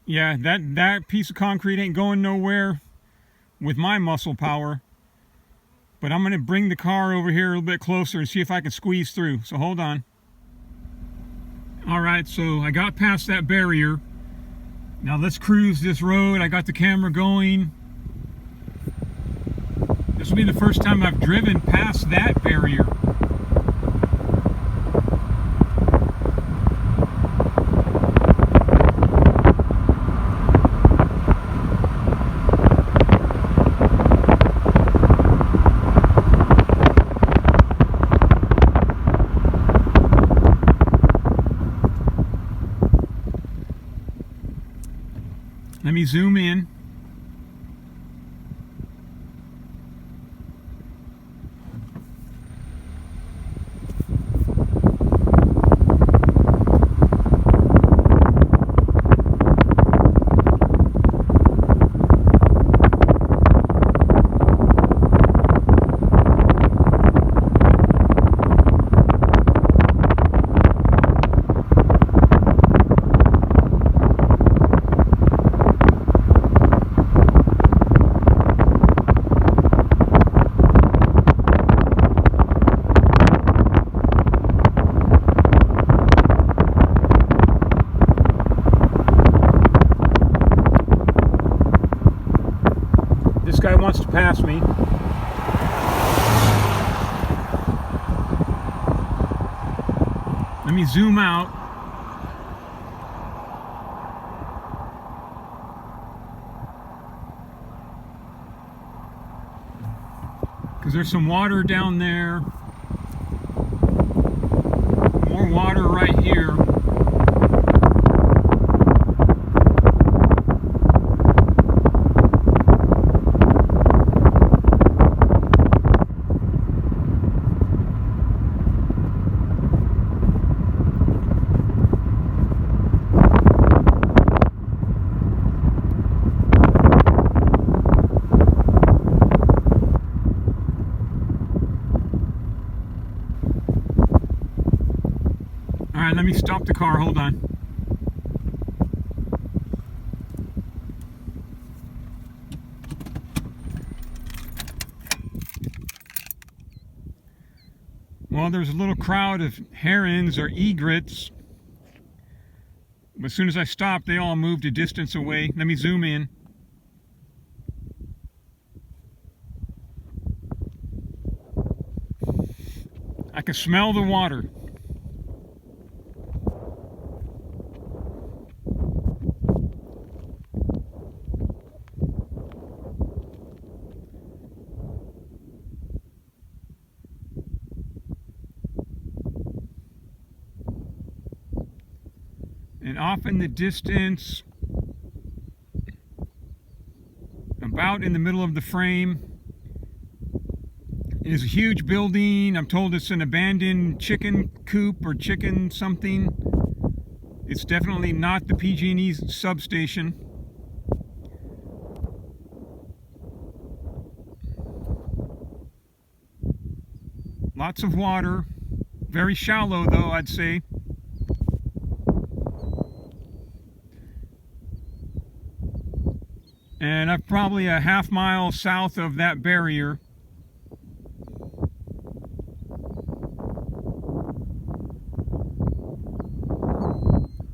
Yeah, that piece of concrete ain't going nowhere with my muscle power. But I'm going to bring the car over here a little bit closer and see if I can squeeze through. So hold on. All right, so I got past that barrier. Now let's cruise this road. I got the camera going. This will be the first time I've driven past that barrier. Let me zoom in. This guy wants to pass me. Let me zoom out. Because there's some water down there. More water right here. Alright, let me stop the car, hold on. Well, there's a little crowd of herons or egrets. But as soon as I stopped, they all moved a distance away. Let me zoom in. I can smell the water. And off in the distance, about in the middle of the frame, is a huge building. I'm told it's an abandoned chicken coop or chicken something. It's definitely not the PG&E substation. Lots of water. Very shallow though, I'd say. And I'm probably a half mile south of that barrier.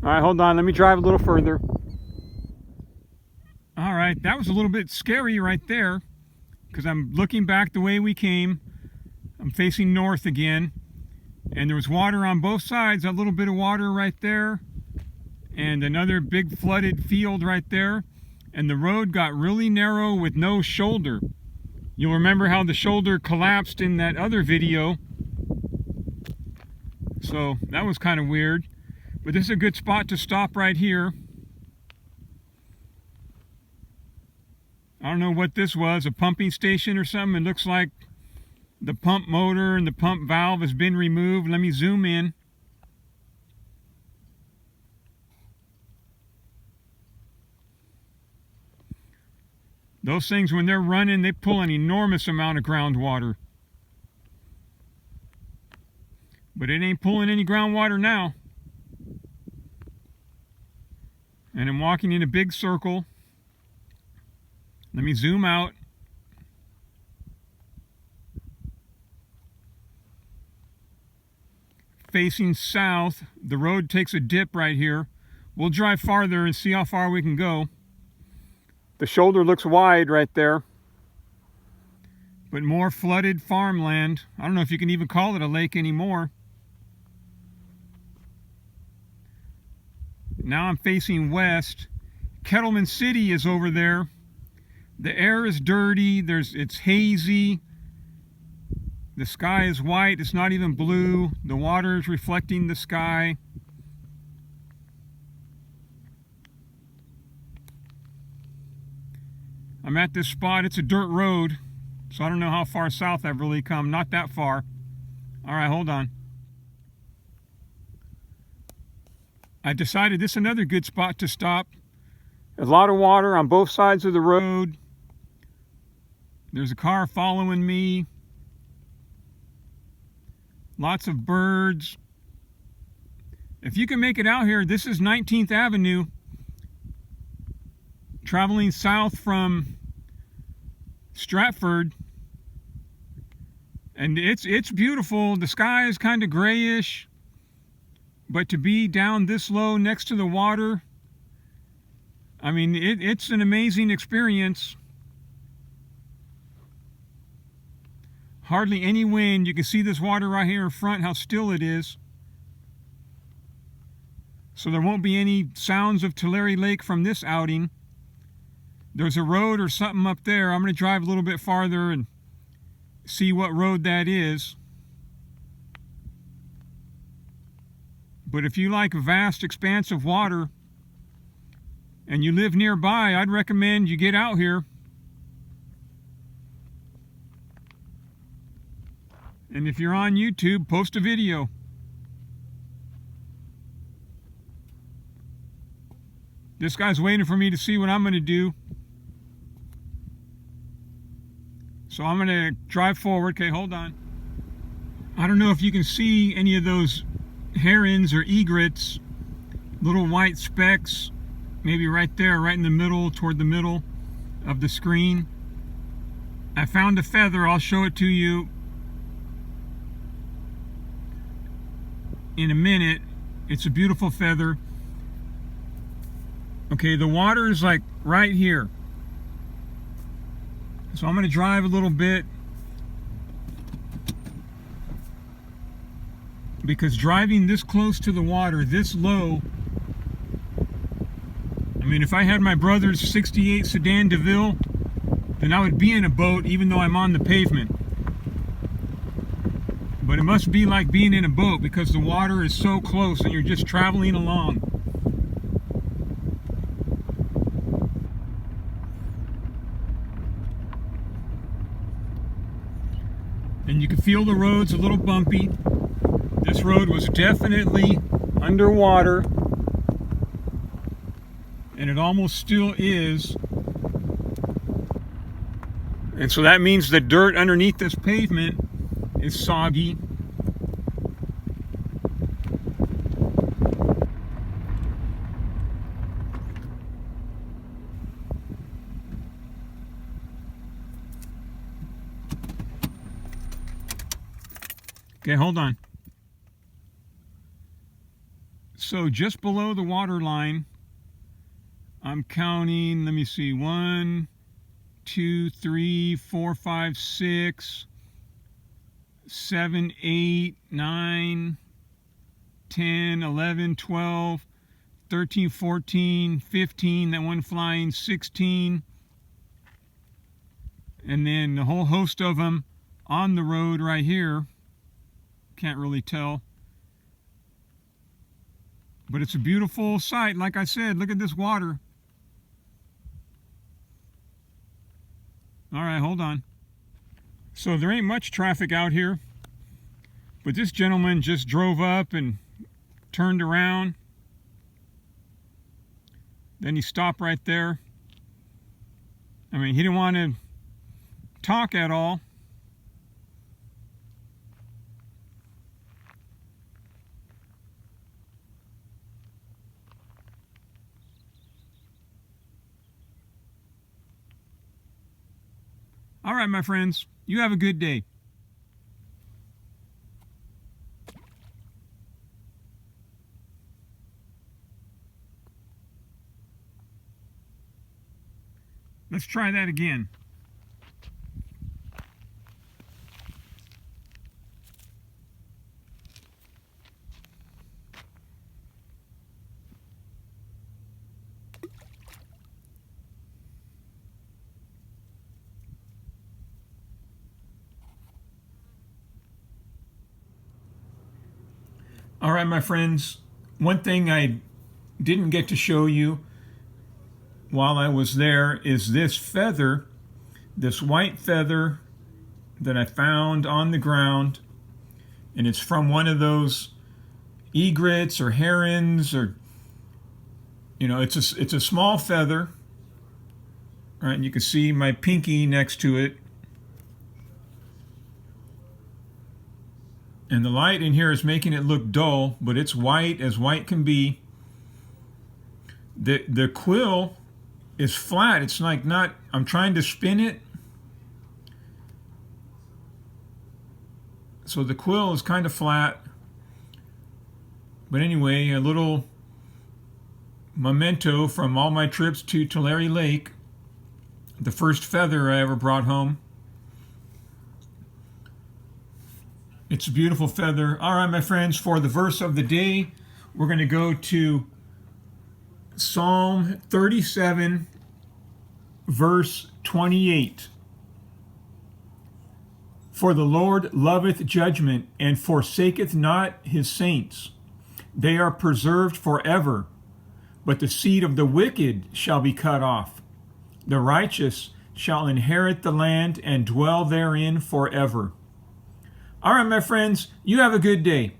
Alright, hold on, let me drive a little further. Alright, that was a little bit scary right there, because I'm looking back the way we came. I'm facing north again, and there was water on both sides, a little bit of water right there, and another big flooded field right there. And the road got really narrow with no shoulder. You'll remember how the shoulder collapsed in that other video. So that was kind of weird. But this is a good spot to stop right here. I don't know what this was, a pumping station or something. It looks like the pump motor and the pump valve has been removed. Let me zoom in. Those things, when they're running, they pull an enormous amount of groundwater. But it ain't pulling any groundwater now. And I'm walking in a big circle. Let me zoom out. Facing south, the road takes a dip right here. We'll drive farther and see how far we can go. The shoulder looks wide right there. But more flooded farmland. I don't know if you can even call it a lake anymore. Now I'm facing west. Kettleman City is over there. The air is dirty. It's hazy. The sky is white. It's not even blue. The water is reflecting the sky. I'm at this spot. It's a dirt road, so I don't know how far south I've really come. Not that far. All right, hold on. I decided this is another good spot to stop. There's a lot of water on both sides of the road. There's a car following me. Lots of birds. If you can make it out here, this is 19th Avenue. Traveling south from Stratford. And it's beautiful. The sky is kind of grayish. But to be down this low next to the water, I mean, it's an amazing experience. Hardly any wind. You can see this water right here in front, how still it is. So there won't be any sounds of Tulare Lake from this outing. There's a road or something up there. I'm going to drive a little bit farther and see what road that is. But if you like a vast expanse of water and you live nearby, I'd recommend you get out here. And if you're on YouTube, post a video. This guy's waiting for me to see what I'm going to do. So I'm going to drive forward. Okay, hold on. I don't know if you can see any of those herons or egrets, little white specks, maybe right there, right in the middle, toward the middle of the screen. I found a feather. I'll show it to you in a minute. It's a beautiful feather. Okay, the water is like right here. So I'm going to drive a little bit, because driving this close to the water, this low, I mean, if I had my brother's 68 Sedan DeVille, then I would be in a boat even though I'm on the pavement. But it must be like being in a boat because the water is so close and you're just traveling along. And you can feel the road's a little bumpy. This road was definitely underwater, and it almost still is. And so that means the dirt underneath this pavement is soggy. Okay, hold on. So just below the water line, I'm counting, let me see, 1, 2, 3, 4, 5, 6, 7, 8, 9, 10, 11, 12, 13, 14, 15, that one flying, 16, and then a whole host of them on the road right here. Can't really tell. But it's a beautiful sight. Like I said, look at this water. All right, hold on. So there ain't much traffic out here, but this gentleman just drove up and turned around. Then he stopped right there. I mean, he didn't want to talk at all. All right, my friends, you have a good day. Let's try that again. All right, my friends, one thing I didn't get to show you while I was there is this feather, this white feather that I found on the ground, and it's from one of those egrets or herons, or it's a small feather, right? And you can see my pinky next to it. And the light in here is making it look dull, but it's white as white can be. The quill is flat. It's like not, I'm trying to spin it. So the quill is kind of flat. But anyway, a little memento from all my trips to Tulare Lake. The first feather I ever brought home. It's a beautiful feather. All right, my friends, for the verse of the day, we're going to go to Psalm 37, verse 28. For the Lord loveth judgment, and forsaketh not his saints. They are preserved forever, but the seed of the wicked shall be cut off. The righteous shall inherit the land and dwell therein forever. All right, my friends, you have a good day.